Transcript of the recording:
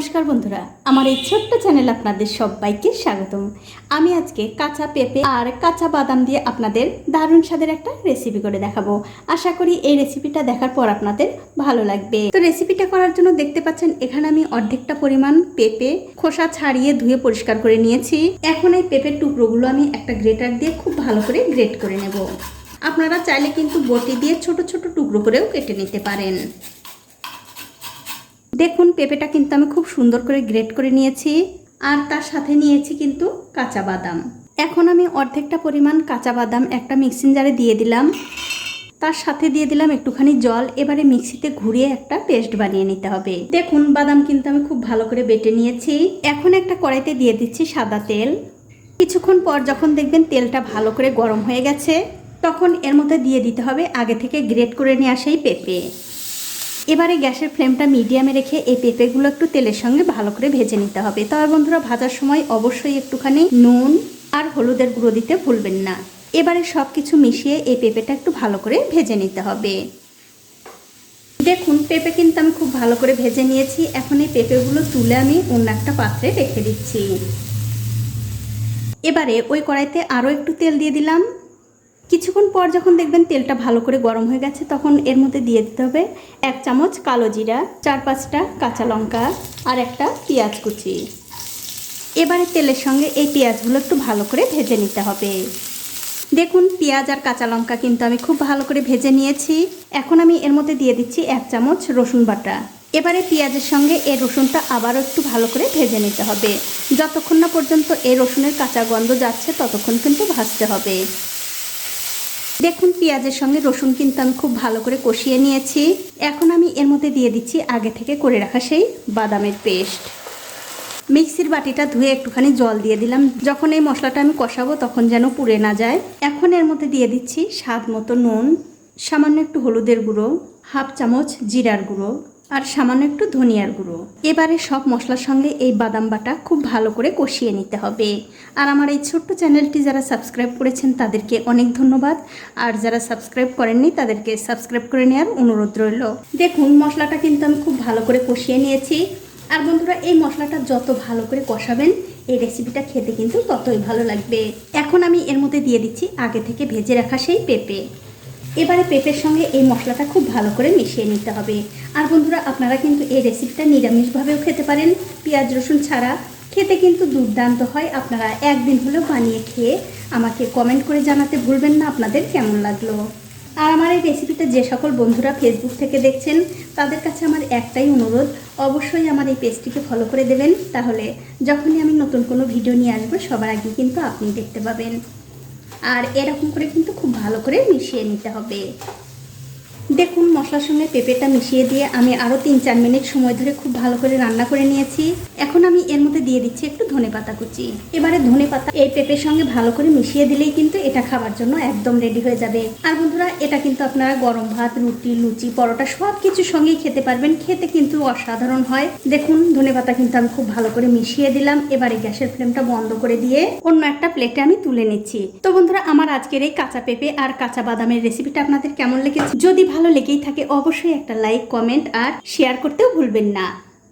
নমস্কার বন্ধুরা, আমার এই ছোট্ট চ্যানেলে আপনাদের সবাইকে স্বাগতম। আমি আজকে কাঁচা পেঁপে আর কাঁচা বাদাম দিয়ে আপনাদের দারুণ স্বাদের একটা রেসিপি করে দেখাবো। আশা করি এই রেসিপিটা দেখার পর আপনাদের ভালো লাগবে। তো রেসিপিটা করার জন্য দেখতে পাচ্ছেন এখানে আমি অর্ধেকটা পরিমাণ পেঁপে খোসা ছাড়িয়ে ধুয়ে পরিষ্কার করে নিয়েছি। এখন এই পেঁপের টুকরোগুলো আমি একটা গ্রেটার দিয়ে খুব ভালো করে গ্রেট করে নেব। আপনারা চাইলে কিন্তু বটি দিয়ে ছোট ছোট টুকরো করেও কেটে নিতে পারেন। দেখুন পেঁপেটা কিন্তু আমি খুব সুন্দর করে গ্রেট করে নিয়েছি, আর তার সাথে নিয়েছি কিন্তু কাঁচা বাদাম। এখন আমি অর্ধেকটা পরিমাণ কাঁচা বাদাম একটা মিক্সিং জারে দিয়ে দিলাম, তার সাথে দিয়ে দিলাম একটুখানি জল। এবারে মিক্সিতে ঘুরিয়ে একটা পেস্ট বানিয়ে নিতে হবে। দেখুন বাদাম কিন্তু আমি খুব ভালো করে বেটে নিয়েছি। এখন একটা কড়াইতে দিয়ে দিচ্ছি সাদা তেল। কিছুক্ষণ পর যখন দেখবেন তেলটা ভালো করে গরম হয়ে গেছে, তখন এর মধ্যে দিয়ে দিতে হবে আগে থেকে গ্রেট করে নিয়ে আসা এই পেঁপে। এবারে গ্যাসের ফ্লেমটা মিডিয়ামে রেখে এই পেঁপেগুলো একটু তেলের সঙ্গে ভালো করে ভেজে নিতে হবে। তবে বন্ধুরা ভাজার সময় অবশ্যই একটুখানি নুন আর হলুদের গুঁড়ো দিতে ভুলবেন না। এবারে সব কিছু মিশিয়ে এই পেঁপেটা একটু ভালো করে ভেজে নিতে হবে। দেখুন পেঁপে কিন্তু আমি খুব ভালো করে ভেজে নিয়েছি। এখন এই পেঁপেগুলো তুলে আমি অন্য একটা পাত্রে রেখে দিচ্ছি। এবারে ওই কড়াইতে আরও একটু তেল দিয়ে দিলাম। কিছুক্ষণ পর যখন দেখবেন তেলটা ভালো করে গরম হয়ে গেছে, তখন এর মধ্যে দিয়ে দিতে হবে 1 চামচ কালো জিরা, 4-5টা কাঁচা লঙ্কা আর একটা পেঁয়াজ কুচি। এবারে তেলের সঙ্গে এই পেঁয়াজগুলো একটু ভালো করে ভেজে নিতে হবে। দেখুন পেঁয়াজ আর কাঁচা লঙ্কা কিন্তু আমি খুব ভালো করে ভেজে নিয়েছি। এখন আমি এর মধ্যে দিয়ে দিচ্ছি 1 চামচ রসুন বাটা। এবারে পেঁয়াজের সঙ্গে এই রসুনটা আবারও একটু ভালো করে ভেজে নিতে হবে। যতক্ষণ না পর্যন্ত এই রসুনের কাঁচা গন্ধ যাচ্ছে ততক্ষণ কিন্তু ভাজতে হবে। দেখুন পেঁয়াজের সঙ্গে রসুন কিন্তু আমি খুব ভালো করে কষিয়ে নিয়েছি। এখন আমি এর মধ্যে দিয়ে দিচ্ছি আগে থেকে করে রাখা সেই বাদামের পেস্ট। মিক্সির বাটিটা ধুয়ে একটুখানি জল দিয়ে দিলাম, যখন এই মশলাটা আমি কষাবো তখন যেন পুড়ে না যায়। এখন এর মধ্যে দিয়ে দিচ্ছি স্বাদ মতো নুন, সামান্য একটু হলুদের গুঁড়ো, 1/2 চামচ জিরার গুঁড়ো আর সামান্য একটু ধনিয়ার গুঁড়ো। এবারে সব মশলার সঙ্গে এই বাদাম বাটা খুব ভালো করে কষিয়ে নিতে হবে। আর আমার এই ছোট্ট চ্যানেলটি যারা সাবস্ক্রাইব করেছেন তাদেরকে অনেক ধন্যবাদ, আর যারা সাবস্ক্রাইব করেননি তাদেরকে সাবস্ক্রাইব করে নেওয়ার অনুরোধ রইল। দেখুন মশলাটা কিন্তু আমি খুব ভালো করে কষিয়ে নিয়েছি। আর বন্ধুরা এই মশলাটা যত ভালো করে কষাবেন এই রেসিপিটা খেতে কিন্তু ততই ভালো লাগবে। এখন আমি এর মধ্যে দিয়ে দিচ্ছি আগে থেকে ভেজে রাখা সেই পেঁপে। এবারে পেঁপের সঙ্গে এই মশলাটা খুব ভালো করে মিশিয়ে নিতে হবে। আর বন্ধুরা আপনারা কিন্তু এই রেসিপিটা নিরামিষভাবেও খেতে পারেন, পেঁয়াজ রসুন ছাড়া। খেতে কিন্তু দুর্দান্ত হয়। আপনারা একদিন হলেও বানিয়ে খেয়ে আমাকে কমেন্ট করে জানাতে ভুলবেন না আপনাদের কেমন লাগলো। আর আমার এই রেসিপিটা যে সকল বন্ধুরা ফেসবুক থেকে দেখছেন তাদের কাছে আমার একটাই অনুরোধ, অবশ্যই আমার এই পেজটিকে ফলো করে দেবেন। তাহলে যখনই আমি নতুন কোনো ভিডিও নিয়ে আসবো সবার আগে কিন্তু আপনি দেখতে পাবেন। আর এরকম করে কিন্তু খুব ভালো করে মিশিয়ে নিতে হবে। দেখুন মশলার সঙ্গে পেঁপেটা মিশিয়ে দিয়ে আমি আরও 3-4 মিনিট সময় ধরে খুব ভালো করে রান্না করে নিয়েছি। এখন আমি এর মধ্যে দিয়ে দিচ্ছি একটু ধনেপাতা কুচি। এবারে ধনেপাতা এই পেঁপের সঙ্গে ভালো করে মিশিয়ে দিলেই কিন্তু এটা খাবার জন্য একদম রেডি হয়ে যাবে। আর বন্ধুরা এটা কিন্তু আপনারা গরম ভাত, রুটি, লুচি, পরোটা সব কিছুর সঙ্গেই খেতে পারবেন। খেতে কিন্তু অসাধারণ হয়। দেখুন ধনেপাতা কিন্তু আমি খুব ভালো করে মিশিয়ে দিলাম। এবারে গ্যাসের ফ্লেমটা বন্ধ করে দিয়ে অন্য একটা প্লেটে আমি তুলে নিচ্ছি। তো বন্ধুরা আমার আজকের এই কাঁচা পেঁপে আর কাঁচা বাদামের রেসিপিটা আপনাদের কেমন লেগেছে? যদি ভালো লেগেই থাকে অবশ্যই একটা লাইক, কমেন্ট আর শেয়ার করতেও ভুলবেন না।